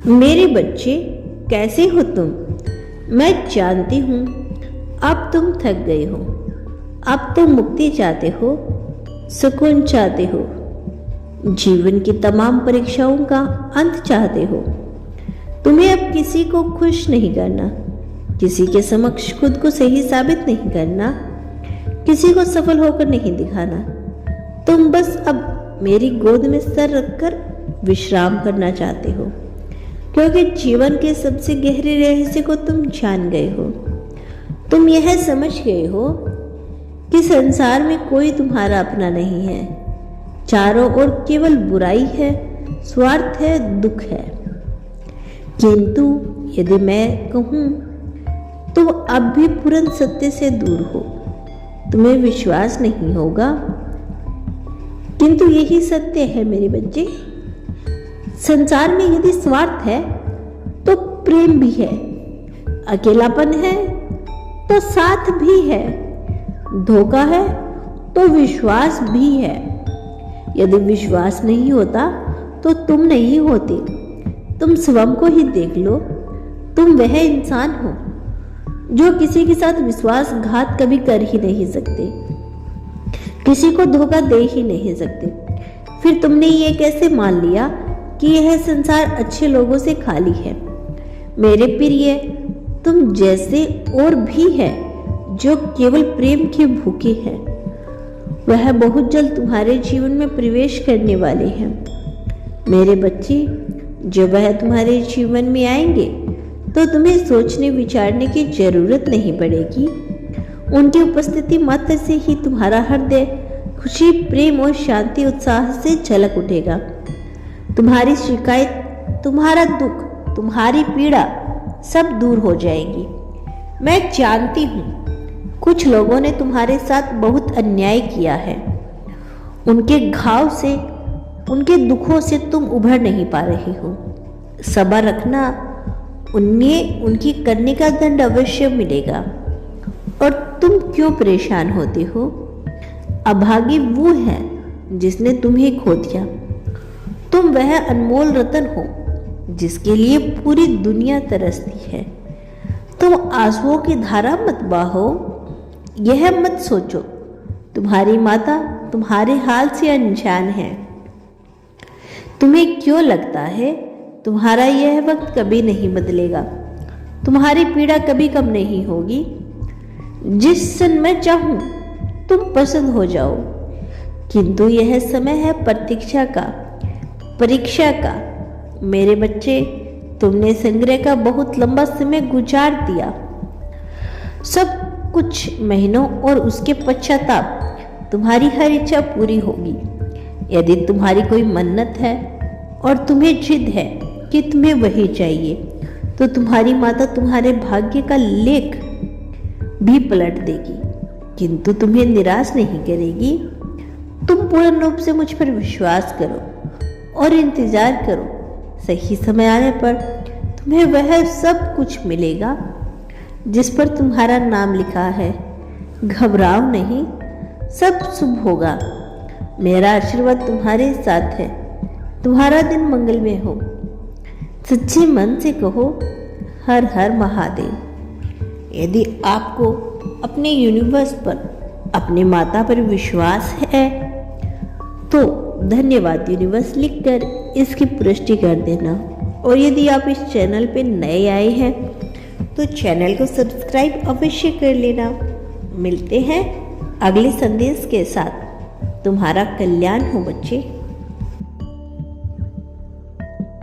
मेरे बच्चे, कैसे हो तुम? मैं जानती हूँ अब तुम थक गए हो। अब तुम मुक्ति चाहते हो, सुकून चाहते हो, जीवन की तमाम परीक्षाओं का अंत चाहते हो। तुम्हें अब किसी को खुश नहीं करना, किसी के समक्ष खुद को सही साबित नहीं करना, किसी को सफल होकर नहीं दिखाना। तुम बस अब मेरी गोद में सर रखकर विश्राम करना चाहते हो, क्योंकि जीवन के सबसे गहरे रहस्य को तुम जान गए हो। तुम यह समझ गए हो कि संसार में कोई तुम्हारा अपना नहीं है। चारों ओर केवल बुराई है, स्वार्थ है, दुख है। किंतु यदि मैं कहूं, तुम अब भी पूर्ण सत्य से दूर हो। तुम्हें विश्वास नहीं होगा, किंतु यही सत्य है मेरे बच्चे। संसार में यदि स्वार्थ है तो प्रेम भी है, अकेलापन है तो साथ भी है, धोखा है तो विश्वास भी है। यदि विश्वास नहीं होता तो तुम नहीं होते। तुम स्वयं को ही देख लो। तुम वह इंसान हो जो किसी के साथ विश्वासघात कभी कर ही नहीं सकते, किसी को धोखा दे ही नहीं सकते। फिर तुमने ये कैसे मान लिया कि यह संसार अच्छे लोगों से खाली है? मेरे प्रिय, तुम जैसे और भी है जो केवल प्रेम के भूखे हैं। वह बहुत जल्द तुम्हारे जीवन में प्रवेश करने वाले हैं। मेरे बच्चे, जब वह तुम्हारे जीवन में आएंगे तो तुम्हें सोचने विचारने की जरूरत नहीं पड़ेगी। उनकी उपस्थिति मात्र से ही तुम्हारा हृदय खुशी, प्रेम और शांति, उत्साह से झलक उठेगा। तुम्हारी शिकायत, तुम्हारा दुख, तुम्हारी पीड़ा सब दूर हो जाएगी। मैं जानती हूँ कुछ लोगों ने तुम्हारे साथ बहुत अन्याय किया है। उनके घाव से, उनके दुखों से तुम उभर नहीं पा रही हो। सब्र रखना, उन्हें उनकी करने का दंड अवश्य मिलेगा। और तुम क्यों परेशान होते हो? अभागी वो है जिसने तुम्हें खो दिया। तुम वह अनमोल रतन हो जिसके लिए पूरी दुनिया तरसती है। तुम आंसुओं की धारा मत बहाओ। यह मत सोचो तुम्हारी माता तुम्हारे हाल से अनजान है। तुम्हें क्यों लगता है तुम्हारा यह वक्त कभी नहीं बदलेगा? तुम्हारी पीड़ा कभी कम नहीं होगी। जिस क्षण मैं चाहूं तुम पसंद हो जाओ, किंतु यह समय है प्रतीक्षा का, परीक्षा का। मेरे बच्चे, तुमने संग्रह का बहुत लंबा समय गुजार दिया। सब कुछ महीनों और उसके पश्चाताप तुम्हारी हर इच्छा पूरी होगी। यदि तुम्हारी कोई मन्नत है और तुम्हें जिद है कि तुम्हें वही चाहिए, तो तुम्हारी माता तुम्हारे भाग्य का लेख भी पलट देगी, किंतु तुम्हें निराश नहीं करेगी। तुम पूर्ण रूप से मुझ पर विश्वास करो और इंतजार करो। सही समय आने पर तुम्हें वह सब कुछ मिलेगा जिस पर तुम्हारा नाम लिखा है। घबराओ नहीं, सब शुभ होगा। मेरा आशीर्वाद तुम्हारे साथ है। तुम्हारा दिन मंगलमय हो। सच्चे मन से कहो, हर हर महादेव। यदि आपको अपने यूनिवर्स पर, अपने माता पर विश्वास है तो धन्यवाद यूनिवर्स लिखकर इसकी पुष्टि कर देना। और यदि आप इस चैनल पे नए आए हैं तो चैनल को सब्सक्राइब अवश्य कर लेना। मिलते हैं अगले संदेश के साथ। तुम्हारा कल्याण हो बच्चे।